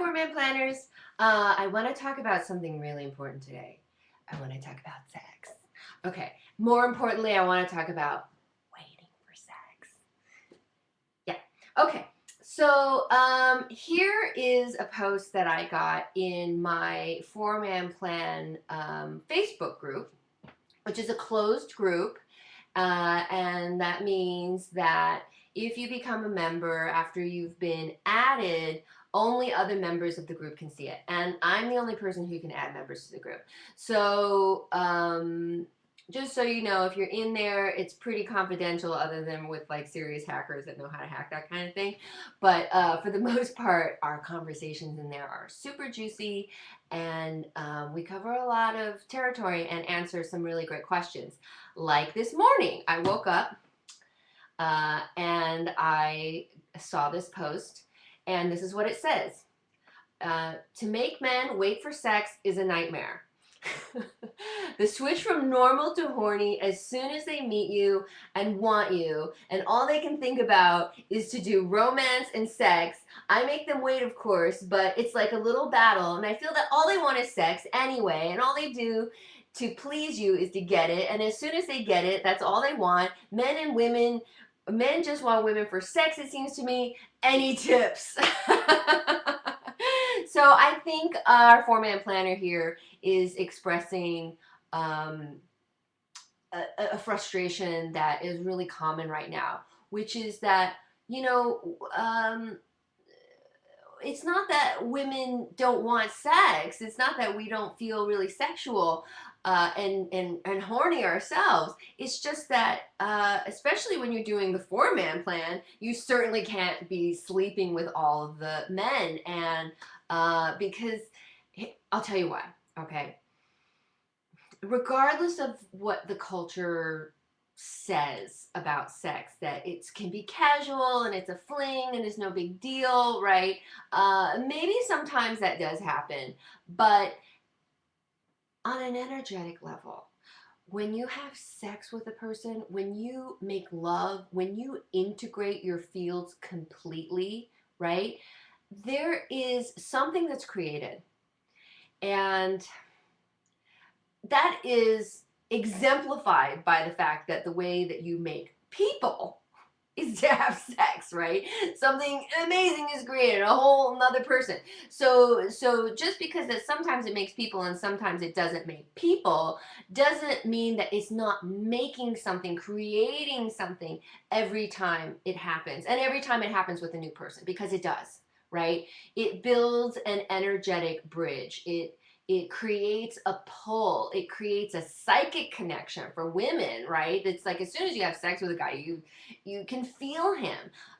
4-Man Planners. I want to talk about something really important today. I want to talk about sex. Okay, more importantly, I want to talk about waiting for sex. Yeah, okay. So here is a post that I got in my 4-Man Plan Facebook group, which is a closed group. And that means that if you become a member after you've been added, only other members of the group can see it. And I'm the only person who can add members to the group. So just so you know, if you're in there, it's pretty confidential other than with like serious hackers that know how to hack that kind of thing. But for the most part, our conversations in there are super juicy and we cover a lot of territory and answer some really great questions. Like this morning, I woke up and I saw this post, and this is what it says. To make men wait for sex is a nightmare. The switch from normal to horny as soon as they meet you and want you, and all they can think about is to do romance and sex. I make them wait, of course, but it's like a little battle, and I feel that all they want is sex anyway, and all they do to please you is to get it, and as soon as they get it, that's all they want. Men and women, men just want women for sex, it seems to me. Any tips? So I think our 4-Man planner here is expressing um, a frustration that is really common right now, which is that, you know, it's not that women don't want sex. It's not that we don't feel really sexual and horny ourselves. It's just that, especially when you're doing the 4-Man plan, you certainly can't be sleeping with all of the men. And because I'll tell you why, okay? Regardless of what the culture says about sex, that it can be casual and it's a fling and it's no big deal, right? Maybe sometimes that does happen, but on an energetic level, when you have sex with a person, when you make love, when you integrate your fields completely, right? There is something that's created. And that is exemplified by the fact that the way that you make people is to have sex, right? Something amazing is created, a whole another person. So just because that sometimes it makes people and sometimes it doesn't make people, doesn't mean that it's not making something, creating something every time it happens. And every time it happens with a new person, because it does, right? It builds an energetic bridge. It creates a pull. It creates a psychic connection for women, right? It's like as soon as you have sex with a guy, you can feel him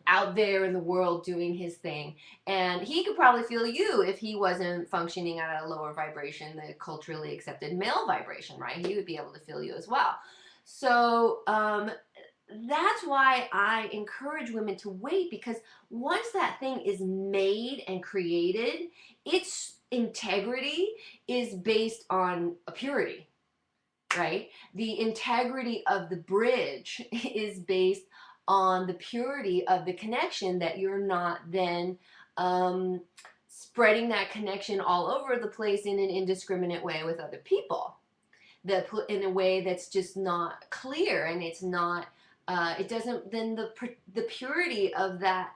out there in the world doing his thing. And he could probably feel you if he wasn't functioning at a lower vibration, the culturally accepted male vibration, right? He would be able to feel you as well. So that's why I encourage women to wait, because once that thing is made and created, its integrity is based on a purity, right? The integrity of the bridge is based on the purity of the connection, that you're not then spreading that connection all over the place in an indiscriminate way with other people, that put in a way that's just not clear, and it's not it doesn't, then the purity of that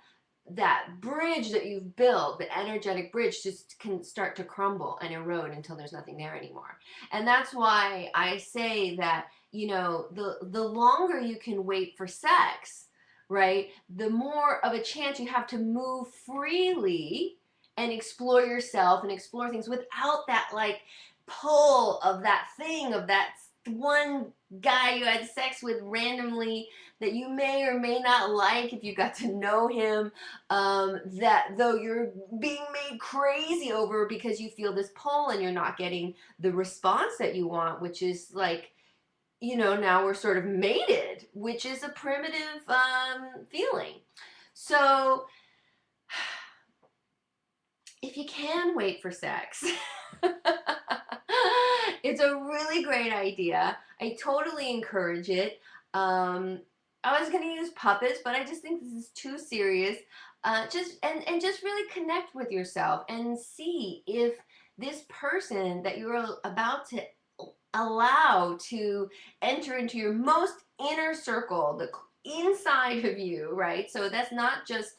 bridge that you've built, the energetic bridge, just can start to crumble and erode until there's nothing there anymore. And that's why I say that, you know, the longer you can wait for sex, right, the more of a chance you have to move freely and explore yourself and explore things without that like pull of that thing, of that one guy you had sex with randomly that you may or may not like if you got to know him, that though you're being made crazy over because you feel this pull and you're not getting the response that you want, which is like, you know, now we're sort of mated, which is a primitive feeling. So if you can wait for sex, it's a really great idea. I totally encourage it. I was going to use puppets, but I just think this is too serious. Just really connect with yourself and see if this person that you're about to allow to enter into your most inner circle, the inside of you, right? So that's not just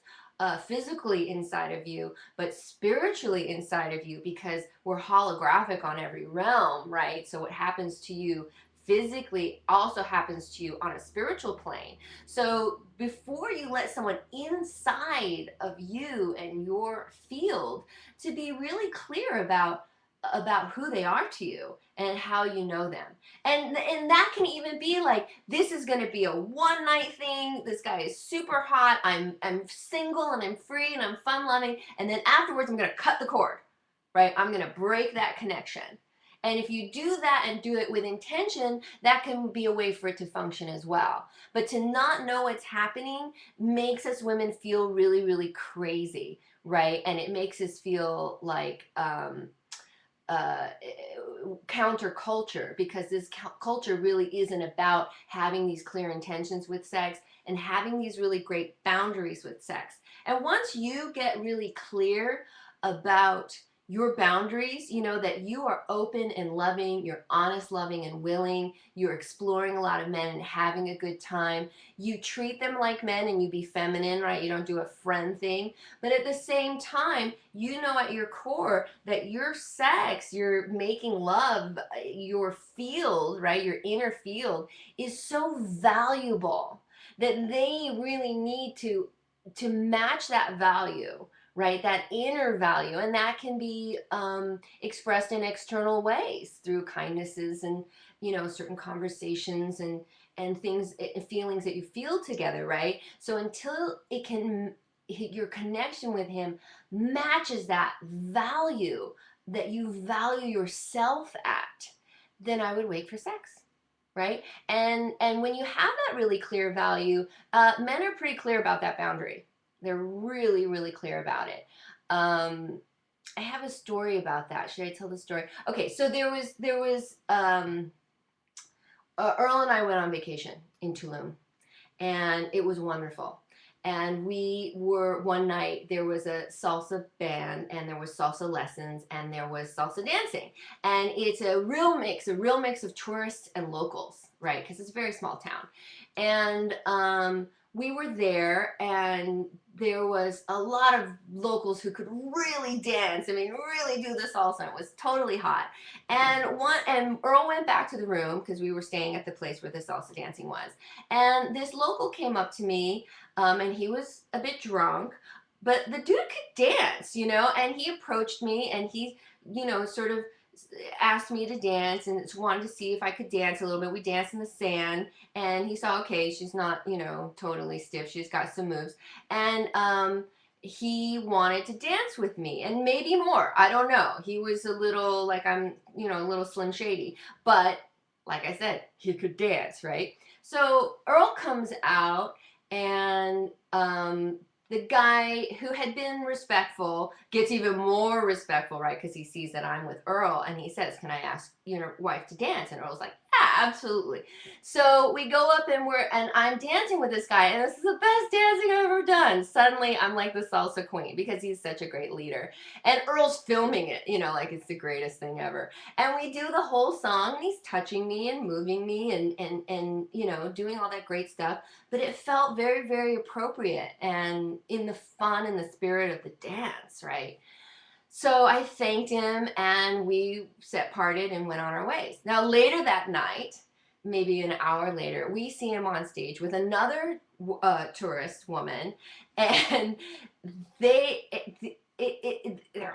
physically inside of you, but spiritually inside of you, because we're holographic on every realm, right? So what happens to you physically also happens to you on a spiritual plane. So before you let someone inside of you and your field, to be really clear about who they are to you and how you know them. And that can even be like, this is going to be a one night thing. This guy is super hot. I'm single and I'm free and I'm fun loving, and then afterwards I'm going to cut the cord. Right? I'm going to break that connection. And if you do that and do it with intention, that can be a way for it to function as well. But to not know what's happening makes us women feel really, really crazy, right? And it makes us feel like uh, counterculture, because this culture really isn't about having these clear intentions with sex and having these really great boundaries with sex. And once you get really clear about your boundaries, you know that you are open and loving, you're honest, loving, and willing, you're exploring a lot of men and having a good time, you treat them like men and you be feminine, right? You don't do a friend thing. But at the same time, you know at your core that your sex, your making love, your field, right, your inner field is so valuable that they really need to match that value, right, that inner value. And that can be expressed in external ways through kindnesses and, you know, certain conversations and things and feelings that you feel together, right? So until it can, your connection with him matches that value, that you value yourself at, then I would wait for sex, right? And when you have that really clear value, men are pretty clear about that boundary. They're really, really clear about it. I have a story about that. Should I tell the story? Okay, so there was Earl and I went on vacation in Tulum, and it was wonderful. And we were, one night there was a salsa band and there was salsa lessons and there was salsa dancing. And it's a real mix of tourists and locals, right? Because it's a very small town. And we were there, and there was a lot of locals who could really dance. I mean, really do the salsa. It was totally hot. And Earl went back to the room because we were staying at the place where the salsa dancing was. And this local came up to me, and he was a bit drunk, but the dude could dance, you know, and he approached me and he, you know, sort of asked me to dance and wanted to see if I could dance a little bit. We danced in the sand, and he saw, okay, she's not, you know, totally stiff. She's got some moves. And he wanted to dance with me and maybe more. I don't know. He was a little like, I'm, you know, a little slim shady, but like I said, he could dance, right? So Earl comes out, and the guy who had been respectful gets even more respectful, right? Because he sees that I'm with Earl, and he says, "Can I ask your wife to dance?" And Earl's like, "Yeah, absolutely." So we go up, and I'm dancing with this guy, and this is the best dancing I've ever done. Suddenly, I'm like the salsa queen because he's such a great leader, and Earl's filming it, you know, like it's the greatest thing ever. And we do the whole song, and he's touching me and moving me and you know, doing all that great stuff. But it felt very, very appropriate and in the fun and the spirit of the dance, right? So I thanked him, and we parted and went on our ways. Now, later that night, maybe an hour later, we see him on stage with another tourist woman, and they're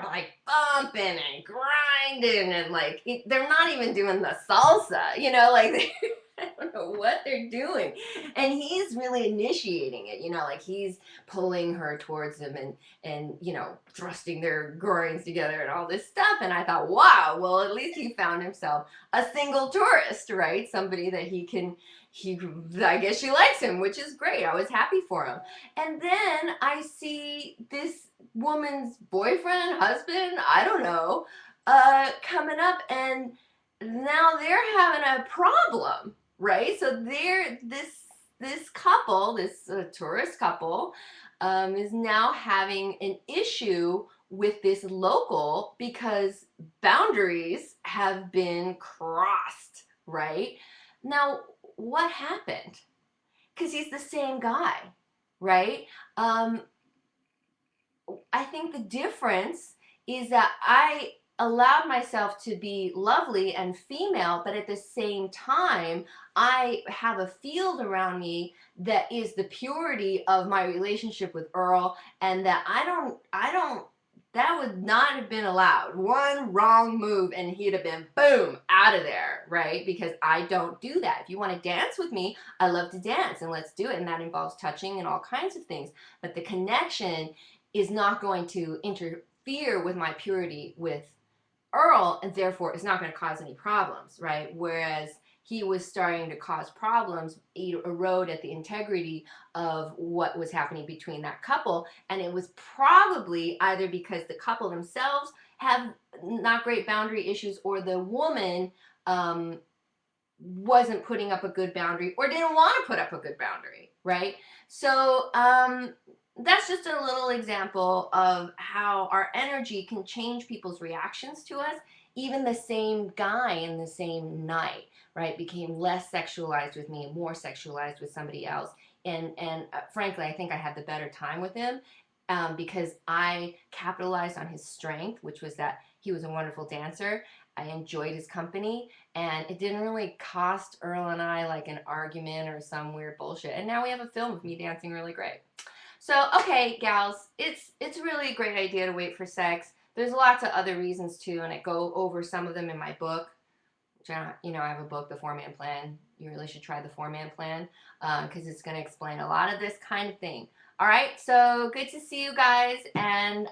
like bumping and grinding, and like they're not even doing the salsa, you know, like I don't know what they're doing. And he's really initiating it, you know, like he's pulling her towards him and you know, thrusting their groins together and all this stuff. And I thought, wow, well, at least he found himself a single tourist, right? Somebody that I guess she likes him, which is great. I was happy for him. And then I see this woman's boyfriend, husband, I don't know, coming up, and now they're having a problem, right? So they're this couple, this tourist couple, is now having an issue with this local because boundaries have been crossed, right? Now, what happened? Because he's the same guy, right? Um, I think the difference is that I allowed myself to be lovely and female, but at the same time, I have a field around me that is the purity of my relationship with Earl, and that that would not have been allowed. One wrong move and he'd have been boom out of there, right? Because I don't do that. If you want to dance with me, I love to dance and let's do it. And that involves touching and all kinds of things. But the connection is not going to interfere with my purity with Earl, and therefore it's not going to cause any problems, right? Whereas he was starting to cause problems, erode at the integrity of what was happening between that couple. And it was probably either because the couple themselves have not great boundary issues, or the woman wasn't putting up a good boundary or didn't want to put up a good boundary, right? So that's just a little example of how our energy can change people's reactions to us. Even the same guy in the same night, right, became less sexualized with me and more sexualized with somebody else. And frankly, I think I had the better time with him because I capitalized on his strength, which was that he was a wonderful dancer. I enjoyed his company, and it didn't really cost Earl and I like an argument or some weird bullshit. And now we have a film of me dancing really great. So, okay, gals, it's really a great idea to wait for sex. There's lots of other reasons too, and I go over some of them in my book. Which I have a book, The 4-Man Plan. You really should try The 4-Man Plan because it's going to explain a lot of this kind of thing. All right, so good to see you guys, and